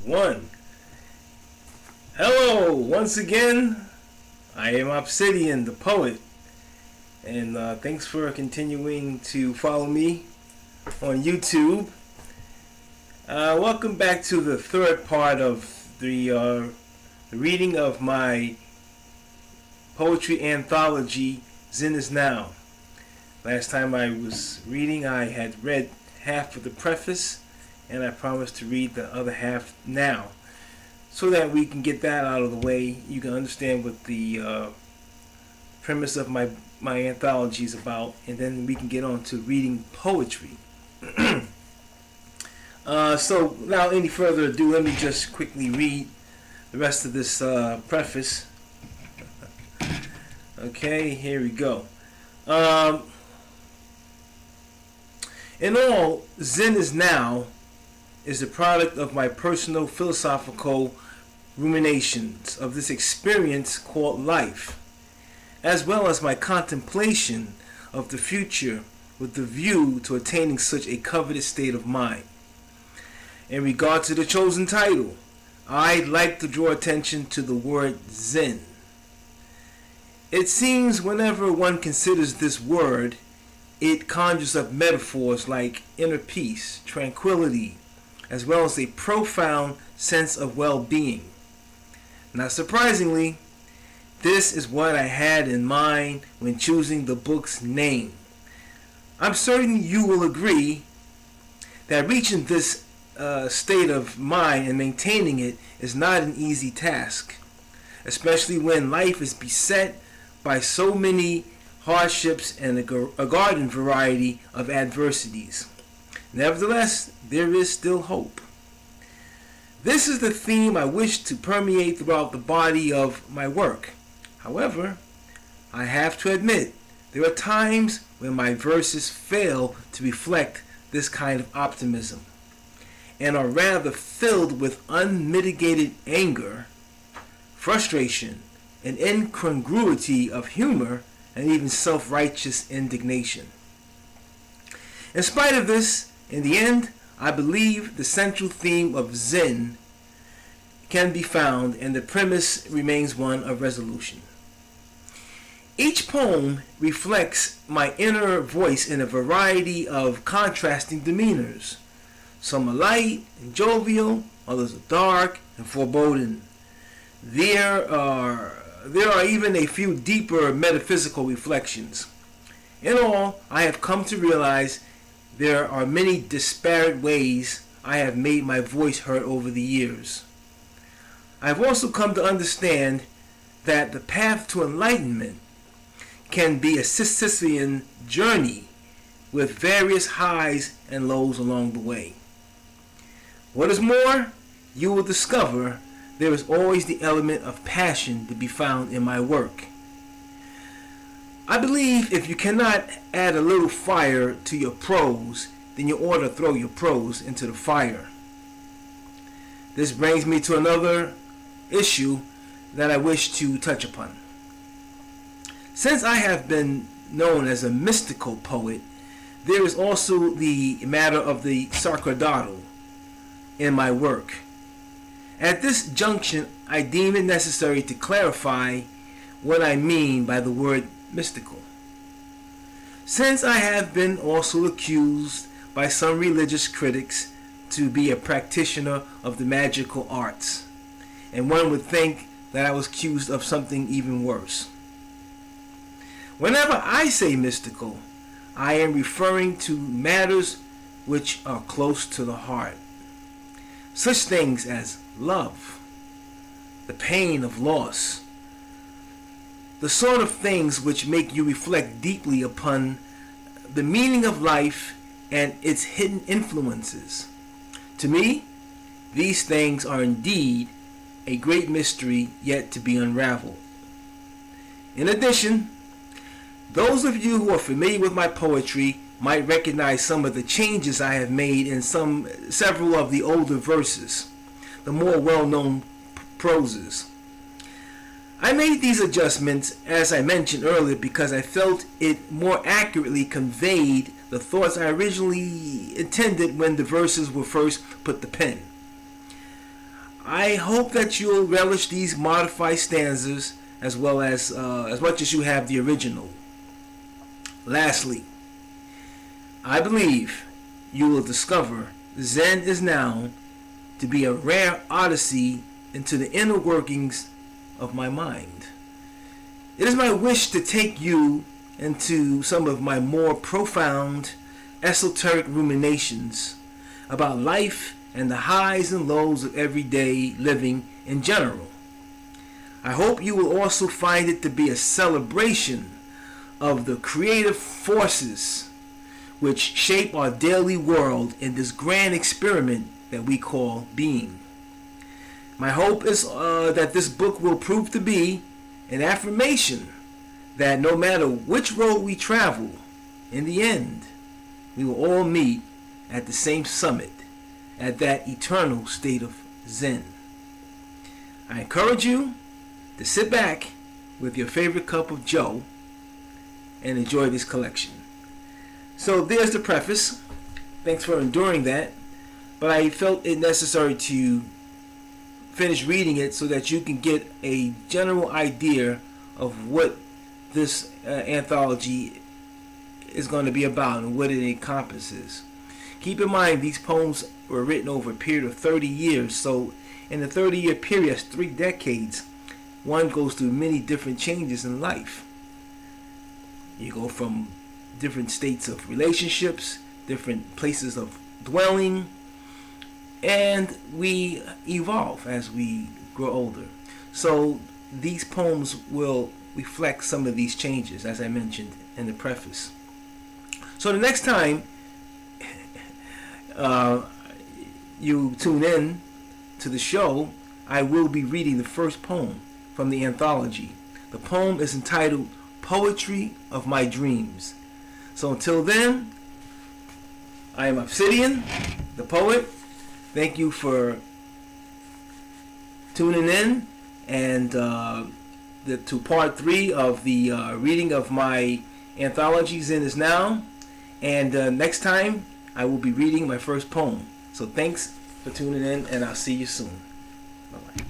One. Hello, once again. I am Obsidian, the poet, and thanks for continuing to follow me on YouTube. Welcome back to the third part of the reading of my poetry anthology, Zen Is Now. Last time I was reading, I had read half of the preface, and I promised to read the other half now, so that we can get that out of the way. You can understand what the premise of my anthology is about, and then we can get on to reading poetry. So without any further ado, let me just quickly read the rest of this preface. Okay, here we go. In all, Zen Is Now is the product of my personal philosophical ruminations of this experience called life, as well as my contemplation of the future with the view to attaining such a coveted state of mind. In regard to the chosen title, I'd like to draw attention to the word Zen. It seems whenever one considers this word, it conjures up metaphors like inner peace, tranquility, as well as a profound sense of well-being. Not surprisingly, this is what I had in mind when choosing the book's name. I'm certain you will agree that reaching this state of mind and maintaining it is not an easy task, especially when life is beset by so many hardships and a garden variety of adversities. Nevertheless, there is still hope. This is the theme I wish to permeate throughout the body of my work. However, I have to admit, there are times when my verses fail to reflect this kind of optimism, and are rather filled with unmitigated anger, frustration, and incongruity of humor, and even self-righteous indignation. In spite of this, in the end, I believe the central theme of Zen can be found, and the premise remains one of resolution. Each poem reflects my inner voice in a variety of contrasting demeanors. Some are light and jovial, others are dark and foreboding. There are even a few deeper metaphysical reflections. In all, I have come to realize there are many disparate ways I have made my voice heard over the years. I have also come to understand that the path to enlightenment can be a Sisyphean journey with various highs and lows along the way. What is more, you will discover there is always the element of passion to be found in my work. I believe if you cannot add a little fire to your prose, then you ought to throw your prose into the fire. This brings me to another issue that I wish to touch upon. Since I have been known as a mystical poet, there is also the matter of the sacerdotal in my work. At this junction, I deem it necessary to clarify what I mean by the word mystical. Since I have been also accused by some religious critics to be a practitioner of the magical arts, and one would think that I was accused of something even worse. Whenever I say mystical, I am referring to matters which are close to the heart. Such things as love, the pain of loss, the sort of things which make you reflect deeply upon the meaning of life and its hidden influences. To me, these things are indeed a great mystery yet to be unraveled. In addition, those of you who are familiar with my poetry might recognize some of the changes I have made in several of the older verses, the more well-known proses. I made these adjustments, as I mentioned earlier, because I felt it more accurately conveyed the thoughts I originally intended when the verses were first put to pen. I hope that you'll relish these modified stanzas as well as much as you have the original. Lastly, I believe you will discover Zen Is Now to be a rare odyssey into the inner workings of my mind. It is my wish to take you into some of my more profound, esoteric ruminations about life and the highs and lows of everyday living in general. I hope you will also find it to be a celebration of the creative forces which shape our daily world in this grand experiment that we call being. My hope is that this book will prove to be an affirmation that no matter which road we travel, in the end, we will all meet at the same summit, at that eternal state of Zen. I encourage you to sit back with your favorite cup of Joe and enjoy this collection. So there's the preface. Thanks for enduring that. But I felt it necessary to finish reading it so that you can get a general idea of what this anthology is going to be about and what it encompasses. Keep in mind these poems were written over a period of 30 years. So in the 30-year period, that's 3 decades, one goes through many different changes in life. You go from different states of relationships, different places of dwelling, and we evolve as we grow older. So these poems will reflect some of these changes, as I mentioned in the preface. So the next time you tune in to the show, I will be reading the first poem from the anthology. The poem is entitled Poetry of My Dreams. So until then, I am Obsidian, the poet. Thank you for tuning in and to part 3 of the reading of my anthology, Zen Is Now. And next time, I will be reading my first poem. So thanks for tuning in, and I'll see you soon. Bye-bye.